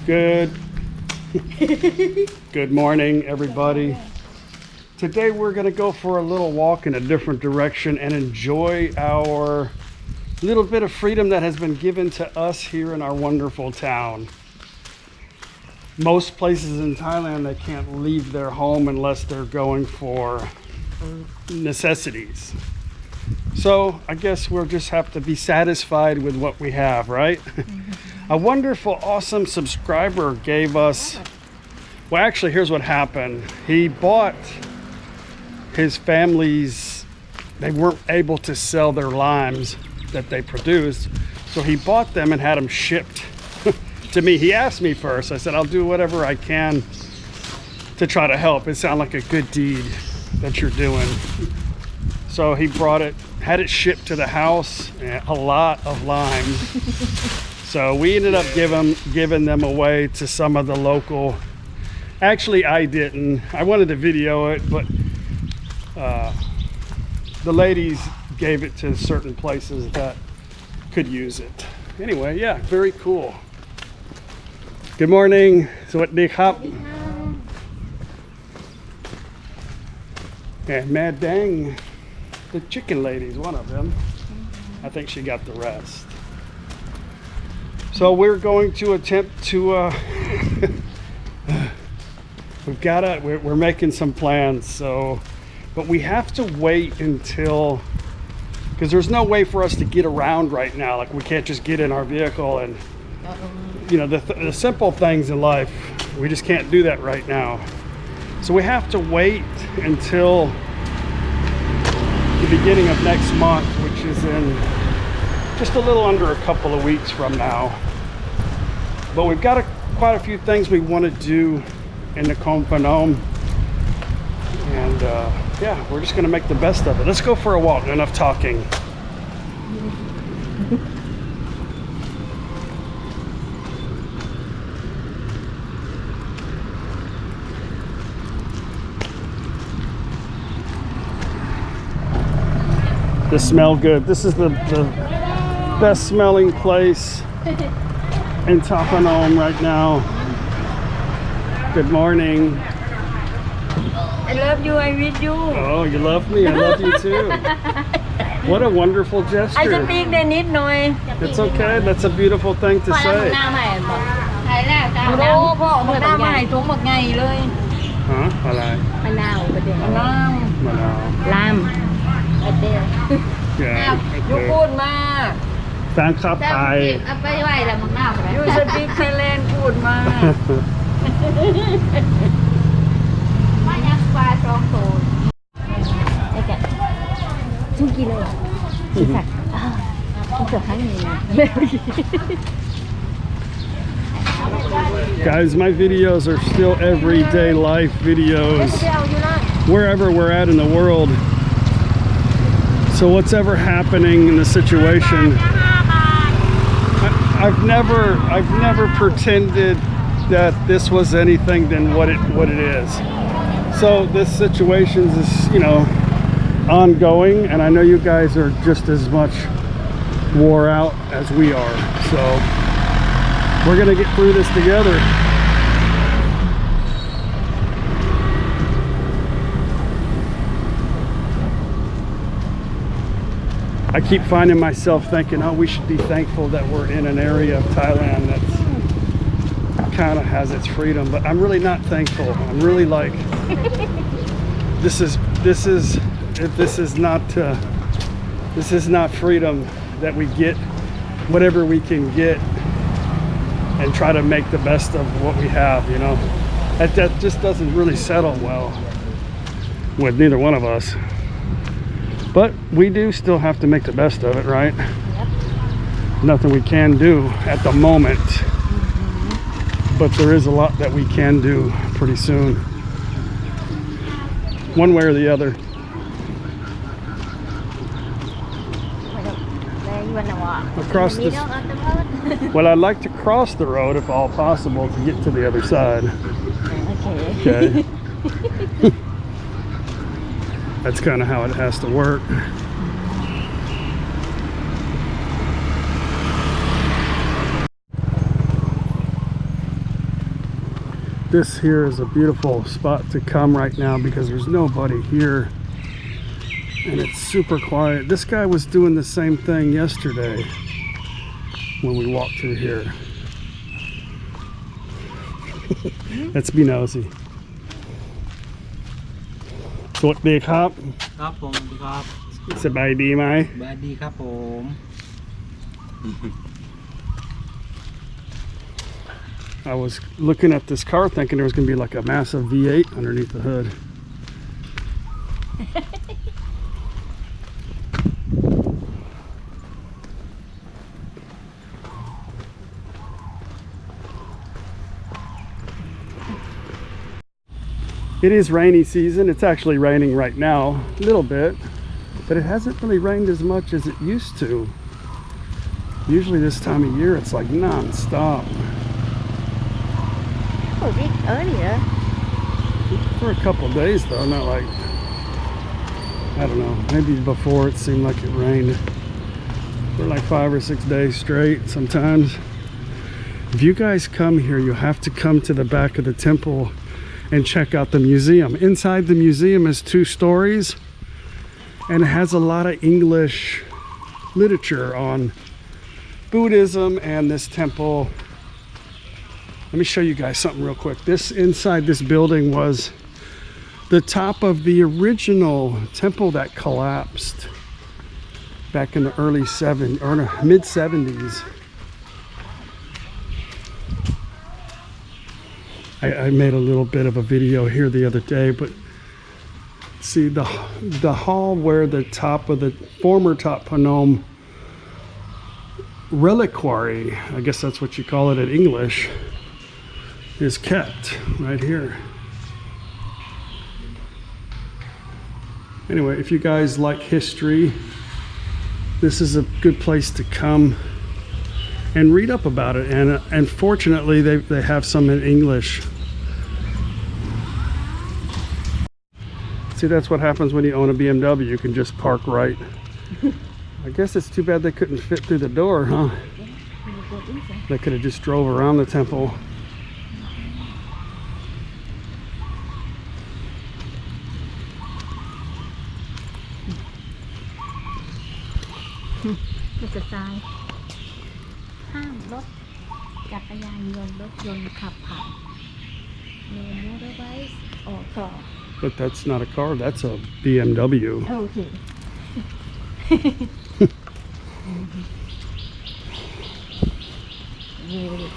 Good morning, everybody. Today we're going to go for a little walk in a different direction and enjoy our little bit of freedom that has been given to us here in our wonderful town. Most places in Thailand, they can't leave their home unless they're going for necessities. So I guess we'll just have to be satisfied with what we have, right? A wonderful, awesome subscriber gave us, well, actually, here's what happened. He bought his family's, they weren't able to sell their limes that they produced. So he bought them and had them shipped to me. He asked me first. I said, I'll do whatever I can to try to help. It sounded like a good deed that you're doing. So he brought it, had it shipped to the house, a lot of limes. So we ended up giving them away to some of the local, actually I didn't. I wanted to video it, but the ladies gave it to certain places that could use it. Anyway, yeah, very cool. Good morning. Sawasdee krap. And Mad Dang, the chicken lady's one of them. I think she got the rest. So we're going to attempt to we're making some plans, so but we have to wait until, because there's no way for us to get around right now. Like, we can't just get in our vehicle and, you know, the simple things in life, we just can't do that right now. So we have to wait until the beginning of next month, which is in just a little under a couple of weeks from now. But we've got quite a few things we want to do in NakhonPhanom, and yeah, we're just going to make the best of it. Let's go for a walk. Enough talking. This smells good. This is the best smelling place in ThatPhanom right now. Good morning. I love you, I with you. Oh, you love me? I love you too. What a wonderful gesture. I speak the nít nói. It's okay. That's a beautiful thing to say. Đồพ่อหมดหน้ามาให้ทุกหมดไงเลย ฮะอะไร มะนาวประเดี๋ยวมะนาว มะนาว ลามประเดี๋ยว Yeah, ยูพูดมาก แฟนคลับไทย เอาไปไหวแล้วมะนาวไปยูสปีกไทยแลนด์พูดมากมายักษ์ปลาสองตัวไอ้แกทุกกิโลที่สักทุกเกือบทั้งนี้นะ Guys, my videos are still everyday life videos wherever we're at in the world. So what's ever happening in the situation, I've never pretended that this was anything than what it is. So this situation is, you know, ongoing, and I know you guys are just as much wore out as we are. So we're gonna get through this together. I keep finding myself thinking, oh, we should be thankful that we're in an area of Thailand that kind of has its freedom, but I'm really not thankful. I'm really like, this is not freedom, that we get whatever we can get and try to make the best of what we have, you know. That just doesn't really settle well with neither one of us. But we do still have to make the best of it, right? Yep. Nothing we can do at the moment. But there is a lot that we can do pretty soon. One way or the other. Across this. Well, I'd like to cross the road if all possible to get to the other side. Okay. That's kind of how it has to work. this here is a beautiful spot to come right now because there's nobody here and it's super quiet. This guy was doing the same thing yesterday when we walked through here. Let's be nosy. สวัสดีครับ ครับผมครับ สบายดีไหม สวัสดีครับผม I was looking at this car thinking there was going to be like a massive V8 underneath the hood. It is rainy season. It's actually raining right now, a little bit, but it hasn't really rained as much as it used to. Usually this time of year, it's like non-stop. A bit earlier. For a couple of days though, not like, I don't know, maybe before it seemed like it rained for like 5 or 6 days straight sometimes. If you guys come here, you have to come to the back of the temple and check out the museum. Inside the museum is 2 stories and it has a lot of English literature on Buddhism and this temple. Let me show you guys something real quick. This inside this building was the top of the original temple that collapsed back in the early mid 70s. I made a little bit of a video here the other day, but see the hall where the top of the former ThatPhanom reliquary, I guess that's what you call it in English, is kept right here. Anyway, if you guys like history, this is a good place to come and read up about it, and fortunately they have some in English. See, that's what happens when you own a BMW. You can just park right. I guess it's too bad they couldn't fit through the door, huh? They could have just drove around the temple. It's a sign. ห้ามรถจักรยานยนต์รถยนต์ขับผ่าน No motorbikes or car. But that's not a car, that's a BMW. Okay. Really.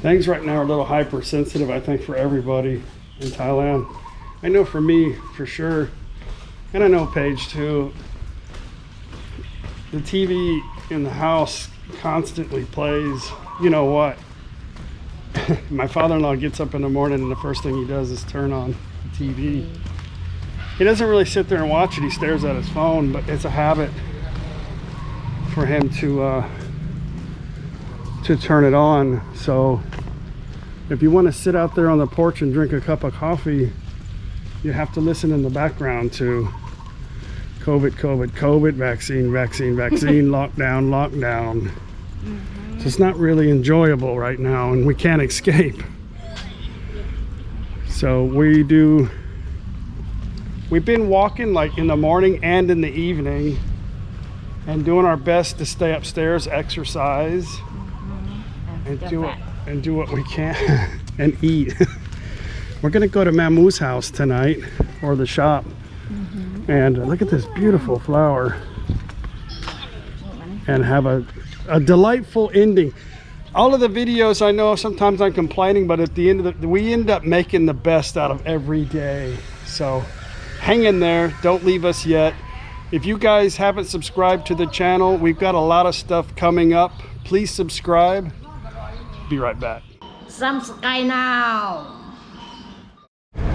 Things right now are a little hypersensitive, I think, for everybody in Thailand. I know for me, for sure, and I know Paige too. The TV in the house constantly plays. You know what? My father-in-law gets up in the morning and the first thing he does is turn on the TV. He doesn't really sit there and watch it. He stares at his phone, but it's a habit for him to turn it on. So if you want to sit out there on the porch and drink a cup of coffee, you have to listen in the background to COVID, vaccine, lockdown. So it's not really enjoyable right now and we can't escape. So we've been walking like in the morning and in the evening and doing our best to stay upstairs, exercise, and do what we can and eat. We're gonna go to Mamu's house tonight, or the shop, and look at this beautiful flower and have a delightful ending. All of the videos, I know sometimes I'm complaining, but at the end of we end up making the best out of every day. So hang in there, don't leave us yet. If you guys haven't subscribed to the channel, we've got a lot of stuff coming up. Please subscribe. Be right back. Subscribe now.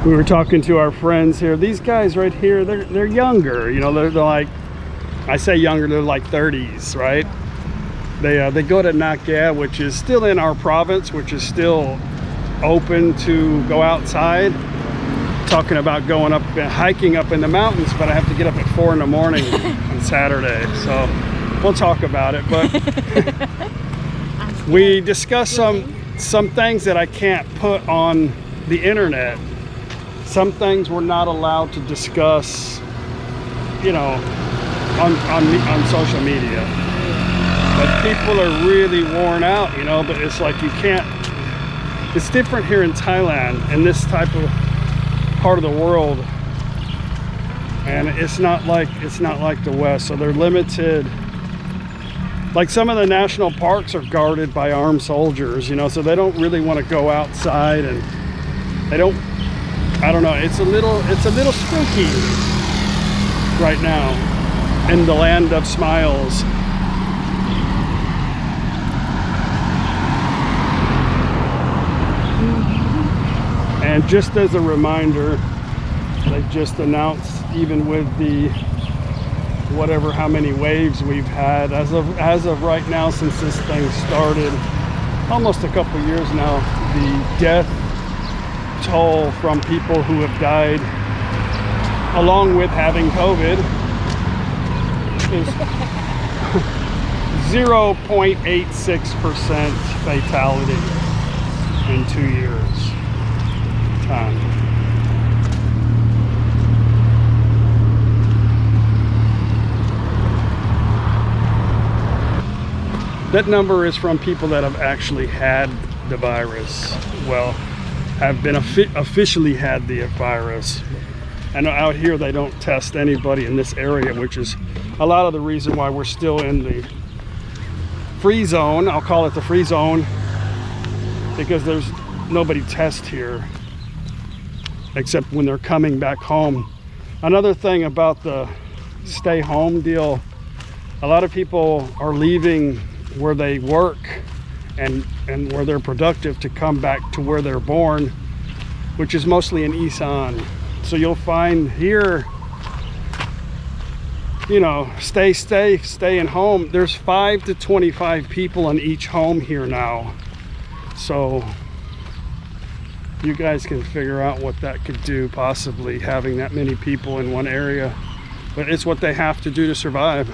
We were talking to our friends here. These guys right here, they're younger. You know, they're like, I say younger, they're like 30s, right? They go to Nakhon, which is still in our province, which is still open to go outside. Talking about going up and hiking up in the mountains, but I have to get up at 4 in the morning on Saturday, so we'll talk about it. But we discussed some things that I can't put on the internet. Some things we're not allowed to discuss, you know, on social media. But people are really worn out, you know. But it's like you can't. It's different here in Thailand and this type of part of the world, and it's not like the West. So they're limited. Like some of the national parks are guarded by armed soldiers, you know, so they don't really want to go outside, and they don't. I don't know. It's a little spooky right now in the land of smiles. And just as a reminder, they just announced, even with the whatever how many waves we've had as of right now, since this thing started almost a couple years now, the death toll from people who have died along with having COVID is 0.86% fatality in 2 years time. That number is from people that have actually had the virus. Well, have been officially had the virus. I know out here they don't test anybody in this area, which is a lot of the reason why we're still in the free zone. I'll call it the free zone, because there's nobody tests here except when they're coming back home. Another thing about the stay home deal, a lot of people are leaving where they work and where they're productive to come back to where they're born, which is mostly in Isan. So you'll find here, you know, staying home. There's 5 to 25 people in each home here now. So you guys can figure out what that could do, possibly having that many people in one area. But it's what they have to do to survive.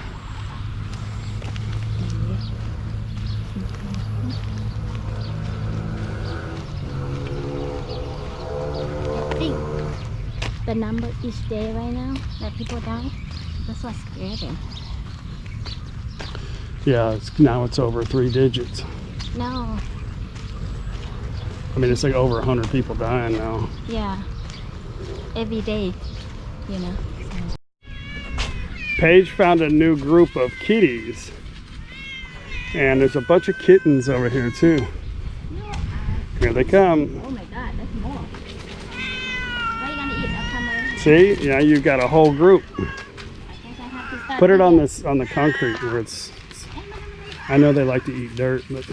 The number each day right now that people die, that's what scared them. Yeah, now it's over 3 digits. No. I mean, it's like over 100 people dying now. Yeah. Every day, you know. Paige found a new group of kitties. And there's a bunch of kittens over here too. Here they come. Oh my God, that's more. What are you gonna eat? I'll come over. See? Yeah, you've got a whole group. I guess I have to start. Put it on the concrete where it's. I know they like to eat dirt, but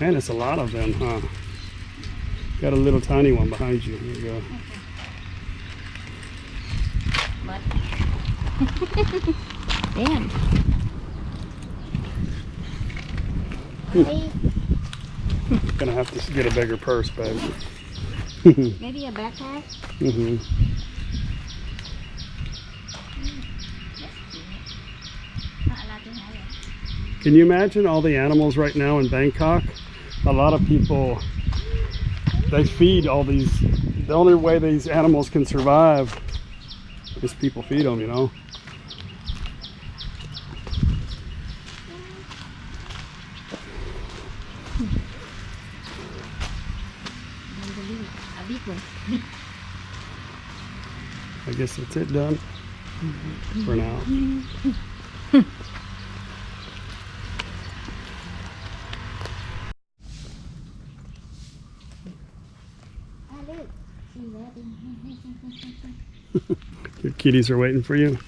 man, it's a lot of them, huh? Got a little tiny one behind you. Here you go. What? Damn. Hey. Gonna have to get a bigger purse, babe. Maybe a backpack? Mm-hmm. Can you imagine all the animals right now in Bangkok? A lot of people, they feed all these. The only way these animals can survive is people feed them, you know? I guess that's it done for now. Your kitties are waiting for you.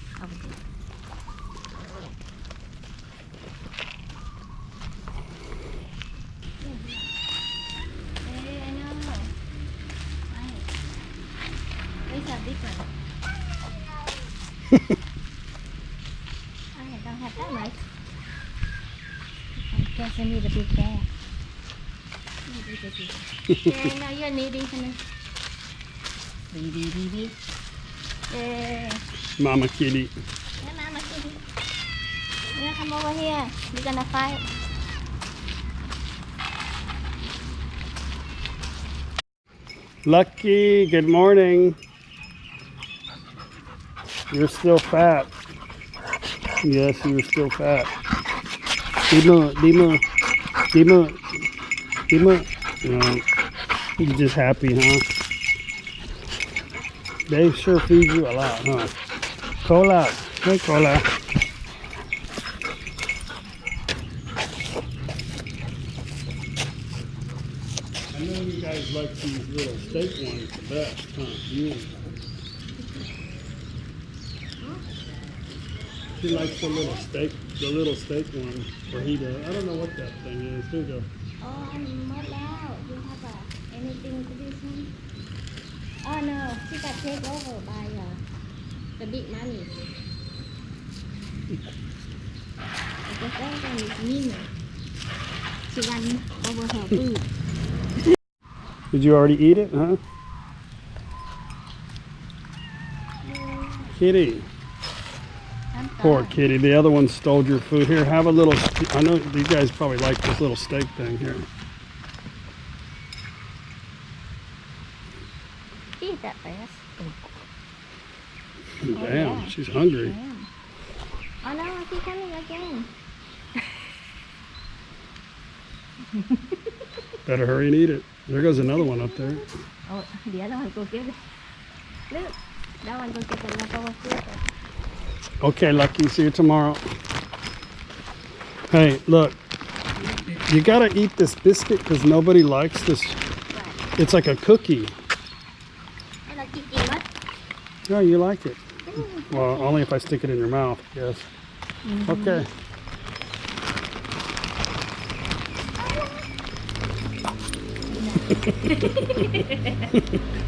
I don't have that much. Yes, I need a big bag. Yeah, now you're needy, honey. Yeah. Mama kitty. Yeah, Mama kitty. Yeah, come over here. We're gonna fight. Lucky, good morning. You're still fat. Yes, you're still fat. Dima. No, you're just happy, huh? They sure feed you a lot, huh? Cola. Hey, Cola. I know you guys like these little steak ones the best, huh? He likes the little steak one, or he does. I don't know what that thing is. Here you go. Oh, I'm not loud. You have anything to this one? Oh no, she got taken over by the big money. Because that one is mean. She run over her food. Did you already eat it, huh? Kitty. Poor kitty. The other one stole your food. Here, have a little. I know you guys probably like this little steak thing here. Eat that fast. Damn, yeah. she's hungry. Damn. Oh no, she's coming again. Better hurry and eat it. There goes another one up there. Oh, the other one go get it. Look, that one go get the leftover food. Okay, Lucky. See you tomorrow. Hey, look. You gotta eat this biscuit because nobody likes this. It's like a cookie. No, you like it. Well, only if I stick it in your mouth, yes. Okay.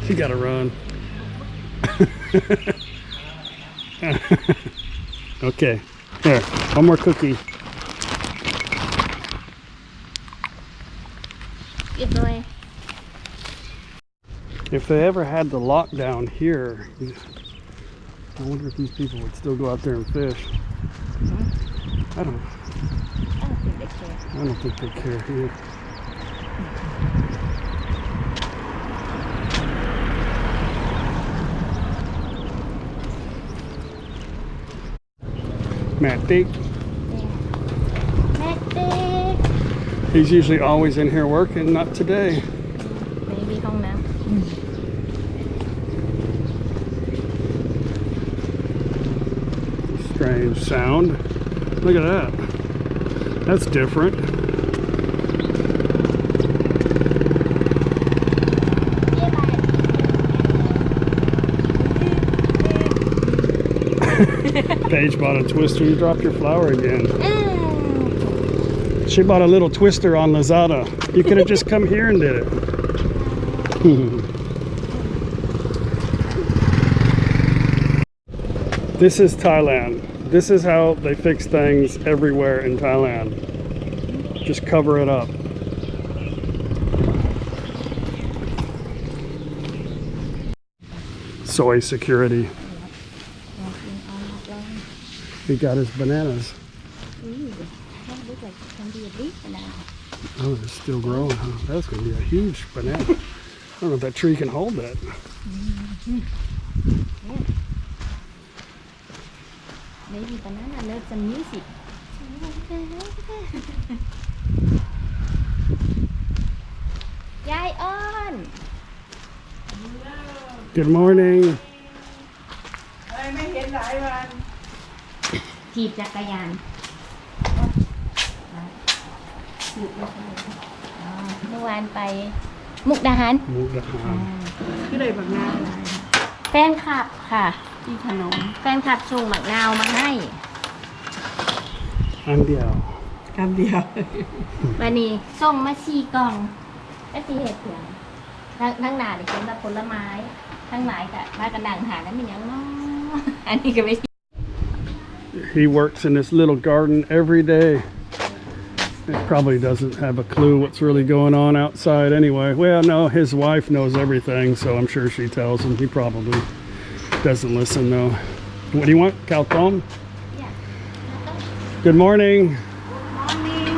You gotta run. Okay. Here, one more cookie. Good boy. If they ever had the lockdown here, I wonder if these people would still go out there and fish. I don't think they care. I don't think they care here. Matty. Matty. He's usually always in here working, not today. Maybe home now. Strange sound. Look at that. That's different. Paige bought a twister. You dropped your flower again. She bought a little twister on Lazada. You could have just come here and did it. This is Thailand. This is how they fix things everywhere in Thailand. Just cover it up. Soy security. He got his bananas. Ooh, that looks like it can be a big banana. Oh, it's still growing, huh? That's going to be a huge banana. I don't know if that tree can hold that. Yeah. Maybe banana loves some music. Yai on. Good morning. ไม่เห็นหลายวัน ถีบจักรยานถีบเมื่อวานไปมุกดาหาร มุกดาหาร ก็เลยแบบงานอะไร แฟนคลับค่ะ ที่ขนม แฟนคลับส่งหมักนาวมาให้ อันเดียว คำเดียว วันนี้ส่งมา4 กล่องก็สีเห็ดเผืองทั้งหนาเดี๋ยวเป็นแบบผลไม้ทั้งหลายกับมากระดังหาแล้วมีอย่างน้ออันนี้ก็ไม่ He works in this little garden every day. He probably doesn't have a clue what's really going on outside anyway. Well, no, his wife knows everything, so I'm sure she tells him. He probably doesn't listen though. What do you want? Khao tom? Yeah. Good morning. Morning.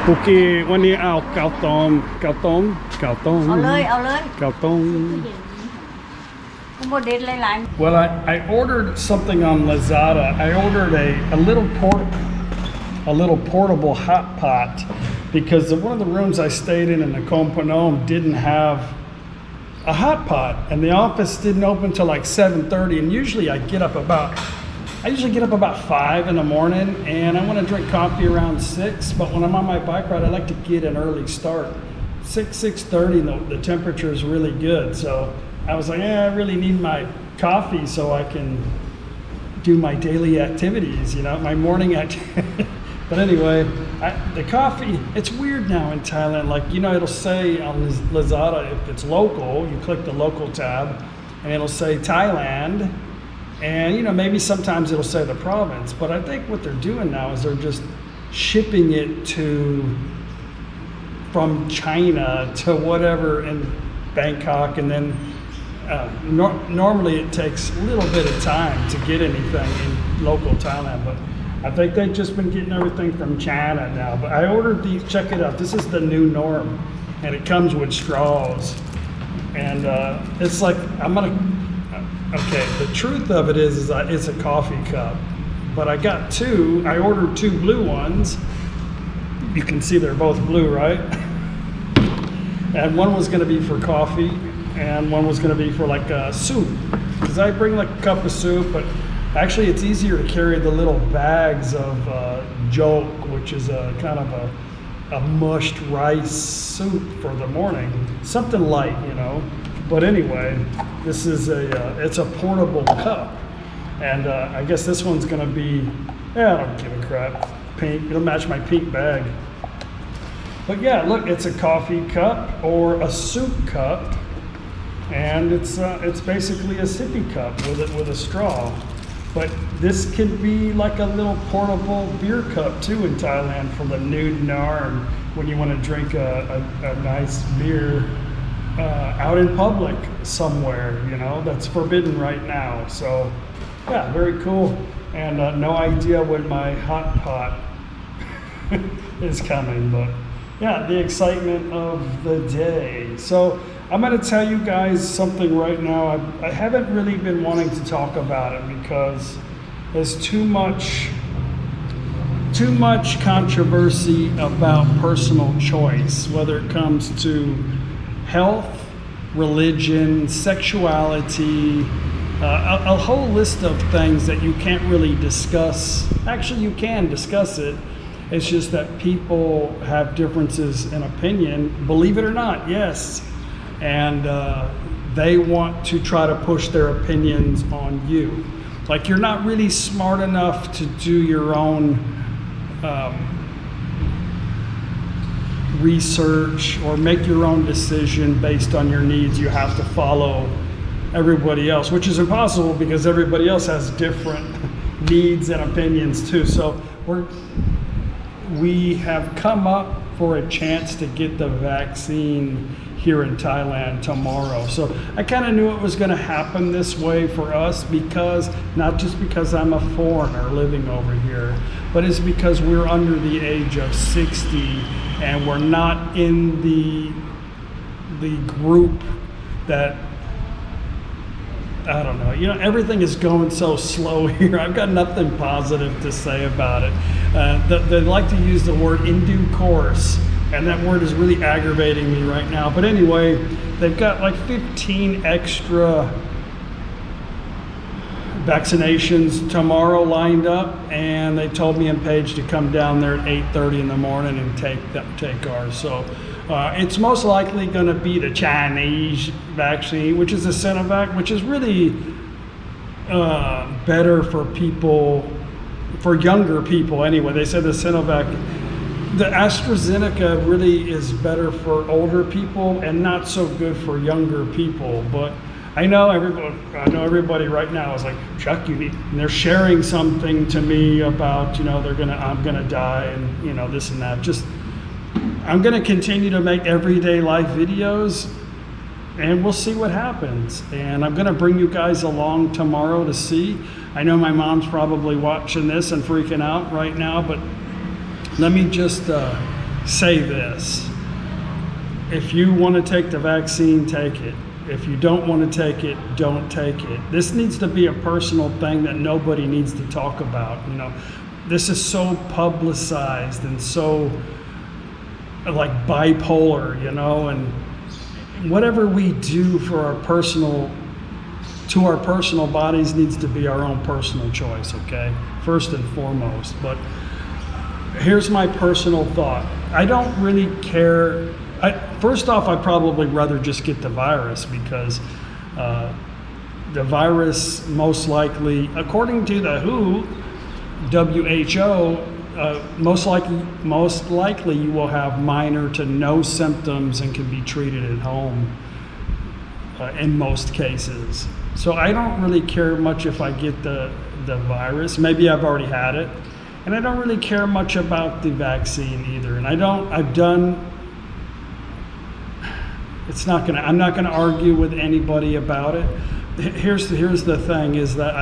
ปุกกี้วันนี้เอาข้าวต้มข้าวต้มข้าวต้ม เอาเลยเอาเลย ข้าวต้ม กูโมเดลหลาย Well, I ordered something on Lazada. I ordered a little portable hot pot because one of the rooms I stayed in NakhonPhanom didn't have a hot pot, and the office didn't open till like 7:30. And usually I usually get up about 5 in the morning, and I want to drink coffee around 6. But when I'm on my bike ride, I like to get an early start. 6:30, the temperature is really good. So I was like, I really need my coffee so I can do my daily activities, my morning activities. But anyway, the coffee, it's weird now in Thailand. Like, it'll say on Lazada, if it's local, you click the local tab, and it'll say Thailand. And, maybe sometimes it'll say the province. But I think what they're doing now is they're just shipping it from China to whatever in Bangkok, and then normally it takes a little bit of time to get anything in local Thailand, but I think they've just been getting everything from China now. But I ordered these, check it out, this is the new norm, and it comes with straws. And it's like, okay, the truth of it is it's a coffee cup, but I ordered 2 blue ones. You can see they're both blue, right? And one was gonna be for coffee, and one was going to be for like soup, because I bring like a cup of soup, but actually it's easier to carry the little bags of jok, which is a kind of a mushed rice soup for the morning, something light, But anyway, this is it's a portable cup, and I guess this one's going to be, I don't give a crap, pink. It'll match my pink bag. But yeah, look, it's a coffee cup or a soup cup. And it's basically a sippy cup with a straw. But this can be like a little portable beer cup too in Thailand for the new norm when you want to drink a nice beer out in public somewhere, that's forbidden right now. So yeah, very cool. And no idea when my hot pot is coming, but yeah, the excitement of the day. So I'm going to tell you guys something right now. I haven't really been wanting to talk about it because there's too much controversy about personal choice, whether it comes to health, religion, sexuality, a whole list of things that you can't really discuss. Actually, you can discuss it. It's just that people have differences in opinion, believe it or not, yes. And they want to try to push their opinions on you. Like, you're not really smart enough to do your own research or make your own decision based on your needs. You have to follow everybody else, which is impossible because everybody else has different needs and opinions too. So we have come up for a chance to get the vaccine here in Thailand tomorrow. So I kind of knew it was going to happen this way for us, because not just because I'm a foreigner living over here, but it's because we're under the age of 60 and we're not in the group that, I don't know, everything is going so slow here. I've got nothing positive to say about it. They like to use the word in due course, and that word is really aggravating me right now. But anyway, they've got like 15 extra vaccinations tomorrow lined up, and they told me and Paige to come down there at 8:30 in the morning and take ours. So it's most likely going to be the Chinese vaccine, which is a Sinovac, which is really better for people, for younger people anyway. They said the Sinovac, the AstraZeneca really is better for older people and not so good for younger people. But I know everybody right now is like, Chuck, you need, and they're sharing something to me about, I'm gonna die and, this and that. Just, I'm gonna continue to make everyday life videos and we'll see what happens. And I'm gonna bring you guys along tomorrow to see. I know my mom's probably watching this and freaking out right now, but let me just say this. If you wanna take the vaccine, take it. If you don't want to take it, don't take it. This needs to be a personal thing that nobody needs to talk about. This is so publicized and so like bipolar, and whatever we do for our personal bodies needs to be our own personal choice, okay? First and foremost. But here's my personal thought. I don't really care. First off, I'd probably rather just get the virus because the virus most likely, according to the WHO, most likely you will have minor to no symptoms and can be treated at home in most cases. So I don't really care much if I get the virus. Maybe I've already had it. And I don't really care much about the vaccine either. And I'm not gonna argue with anybody about it. Here's the thing is that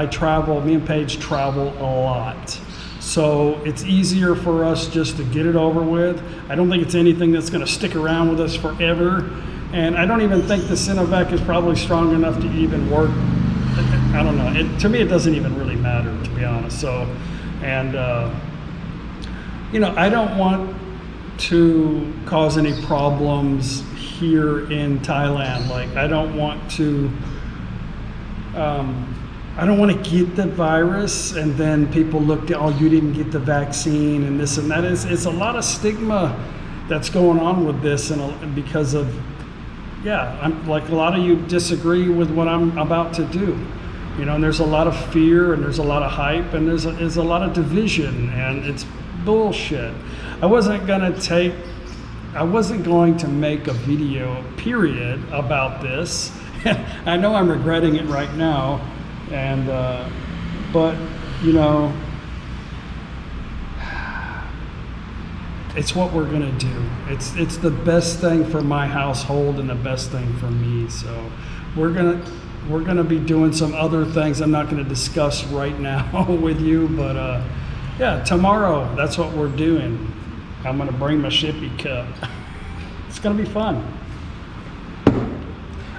me and Paige travel a lot. So it's easier for us just to get it over with. I don't think it's anything that's gonna stick around with us forever. And I don't even think the Sinovac is probably strong enough to even work. I don't know, to me it doesn't even really matter, to be honest. So, and I don't want to cause any problems here in Thailand. Like I don't want to get the virus and then people look at, oh, you didn't get the vaccine and this and that. It's a lot of stigma that's going on with this, and because of, I'm like, a lot of you disagree with what I'm about to do, and there's a lot of fear and there's a lot of hype and there's a lot of division, and it's bullshit. I wasn't going to make a video, period, about this. I know I'm regretting it right now, and but it's what we're gonna do. It's the best thing for my household and the best thing for me. So we're gonna be doing some other things I'm not gonna discuss right now with you, but tomorrow that's what we're doing. I'm gonna bring my shippy cup. It's gonna be fun.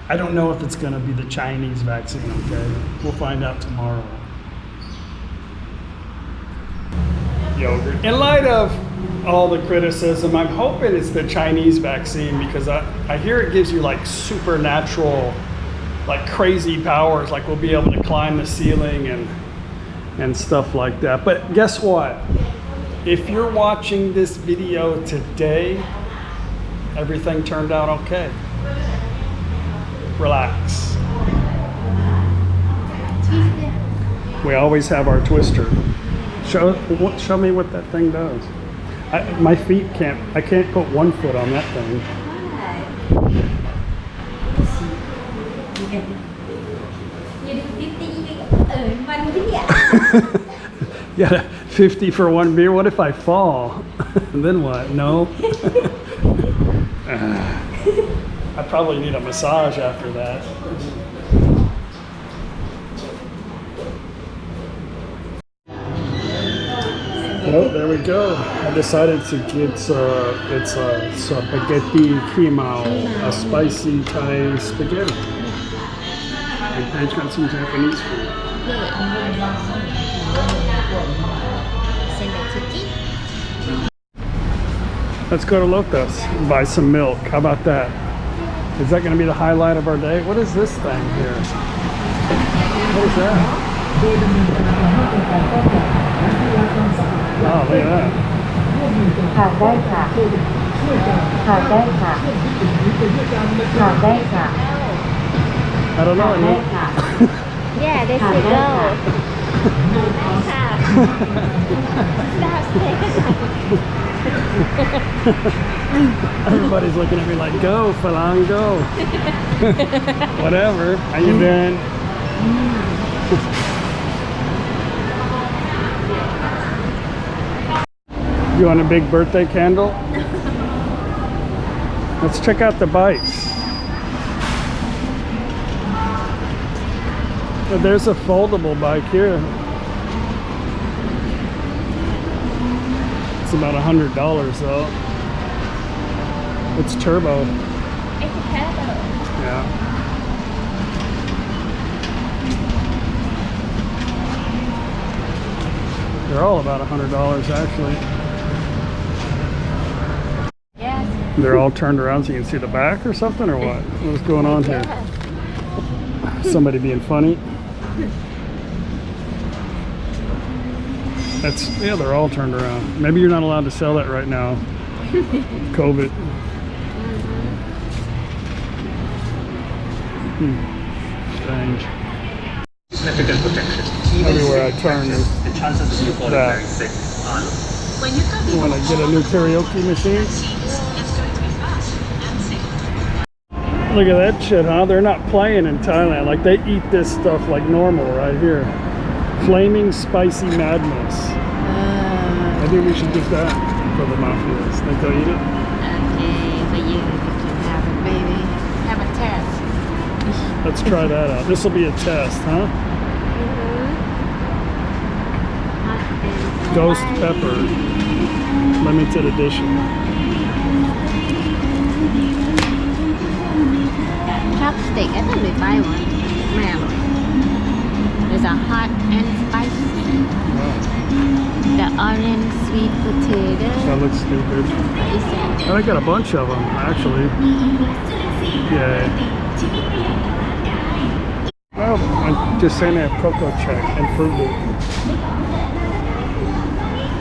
I don't know if it's gonna be the Chinese vaccine, okay? We'll find out tomorrow. Yogurt. In light of all the criticism, I'm hoping it's the Chinese vaccine because I hear it gives you like supernatural, like crazy powers, like we'll be able to climb the ceiling and stuff like that. But guess what? If you're watching this video today, everything turned out okay. Relax. We always have our twister. Show me what that thing does. My feet I can't put one foot on that thing. Yeah, 50 for one beer. What if I fall? Then what? No. I probably need a massage after that. Well, there we go. I decided to get it's a spaghetti kimao, a spicy Thai spaghetti. And Paige got some Japanese food. Let's go to Lotus and buy some milk. How about that? Is that going to be the highlight of our day? What is this thing here? What is that? Oh, look at that. I don't know. Yeah, that's it. Go. Everybody's looking at me like, go, Phalang, go. Whatever. How you doing? You want a big birthday candle? Let's check out the bikes. But there's a foldable bike here. It's about $100 though. It's turbo. It's a turbo. Yeah. They're all about $100 actually. Yes. They're all turned around so you can see the back or something, or what? What's going on here? Somebody being funny? Yeah, they're all turned around. Maybe you're not allowed to sell that right now. COVID. Strange. Significant protection. Everywhere I turn is The chances of you falling that. very sick are low. You want to get a new karaoke machine? Look at that shit, huh? They're not playing in Thailand. Like, they eat this stuff like normal right here. Flaming spicy madness. I think we should get that for the mafias. Think they'll eat it? Okay, for you can have it, baby. Have a test. Let's try that out. This will be a test, huh? Ghost pepper. Limited edition. Chopstick, I think we buy one. Man, there's a hot and spicy. The orange sweet potato. That looks stupid. What is that? I got a bunch of them, actually. Yeah. Well, I'm just saying they have Cocoa Check and Fruit Loop.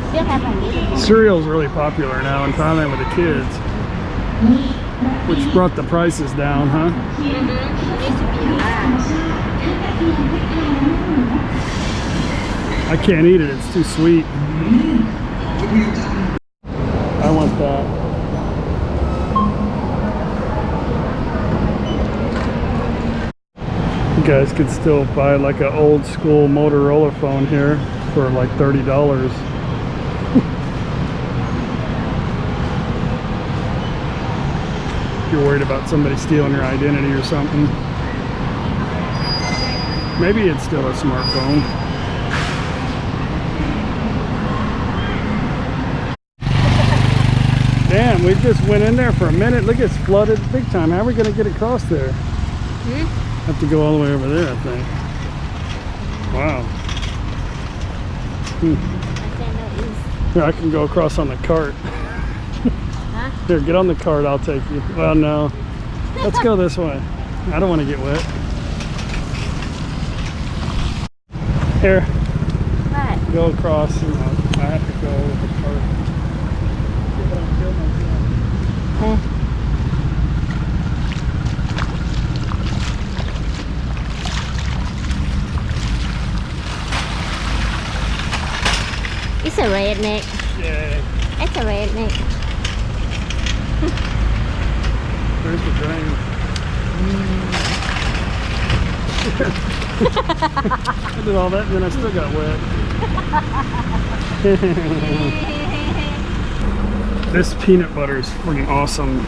Still have a little. Cereal's really popular now in Thailand with the kids, which brought the prices down, huh? It used to be a lot. I can't eat it, it's too sweet. I want that. You guys could still buy like an old school Motorola phone here for like $30. If you're worried about somebody stealing your identity or something. Maybe it's still a smartphone. Damn, we just went in there for a minute. Look, it's flooded big time. How are we going to get across there? Have to go all the way over there, I think. Wow. Here, I can go across on the cart. Huh? Here, get on the cart. I'll take you. Well, no. Let's go this way. I don't want to get wet. Here, What? go across. I have to go with the cart. It's a redneck. Yeah. It's a redneck. There's the drain. I did all that and then I still got wet. This peanut butter is freaking awesome.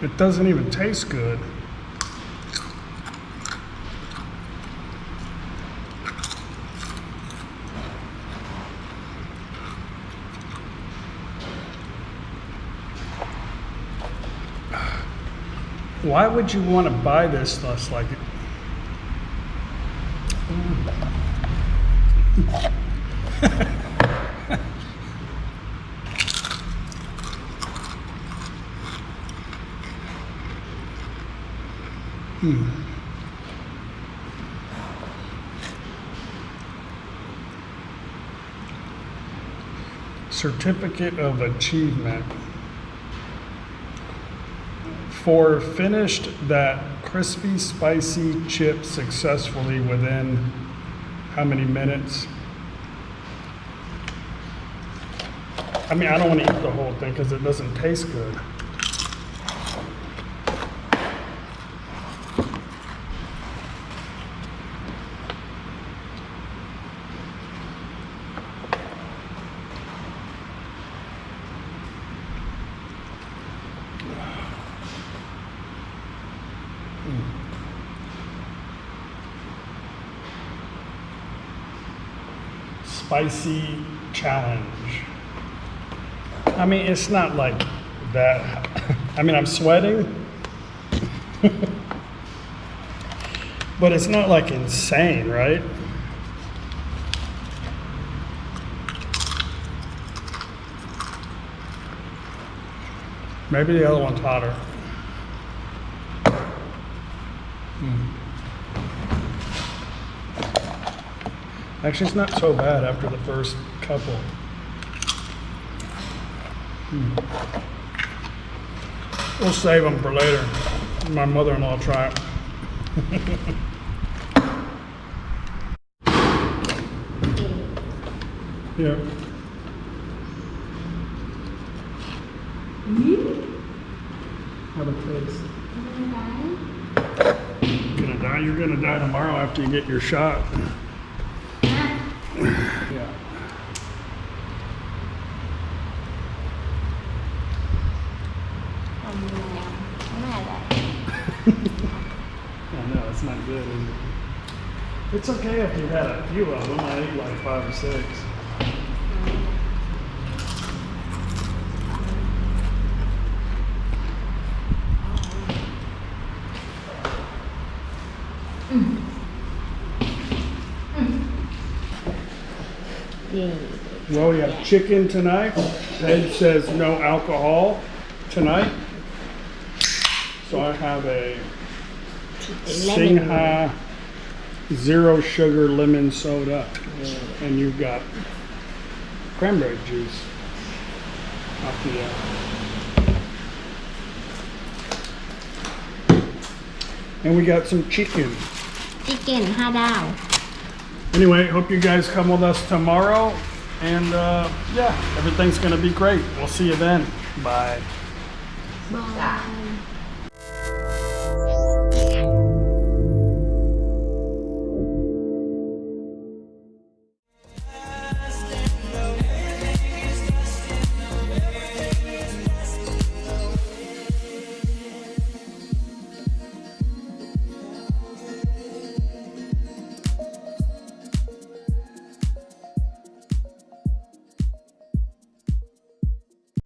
It doesn't even taste good. Why would you want to buy this stuff like it? Certificate of Achievement. For finished that crispy, spicy chip successfully within how many minutes? I mean, I don't want to eat the whole thing because it doesn't taste good. Spicy challenge. I mean, it's not like that. I mean, I'm sweating, but it's not like insane, right? Maybe the other one's hotter. Actually, it's not so bad after the first couple. We'll save them for later. My mother-in-law will try it. Yeah. Have a taste. You're gonna die? You're gonna die tomorrow after you get your shot. Yeah. I know, it's not good, is it? It's okay if you had a few of them. I ate like 5 or 6. Well, we have chicken tonight. Paige says no alcohol tonight. So I have a Singha zero sugar lemon soda. And you've got cranberry juice. Off the, and we got some chicken. Chicken 5 ดาว Anyway, hope you guys come with us tomorrow. And yeah, everything's going to be great. We'll see you then. Bye. Bye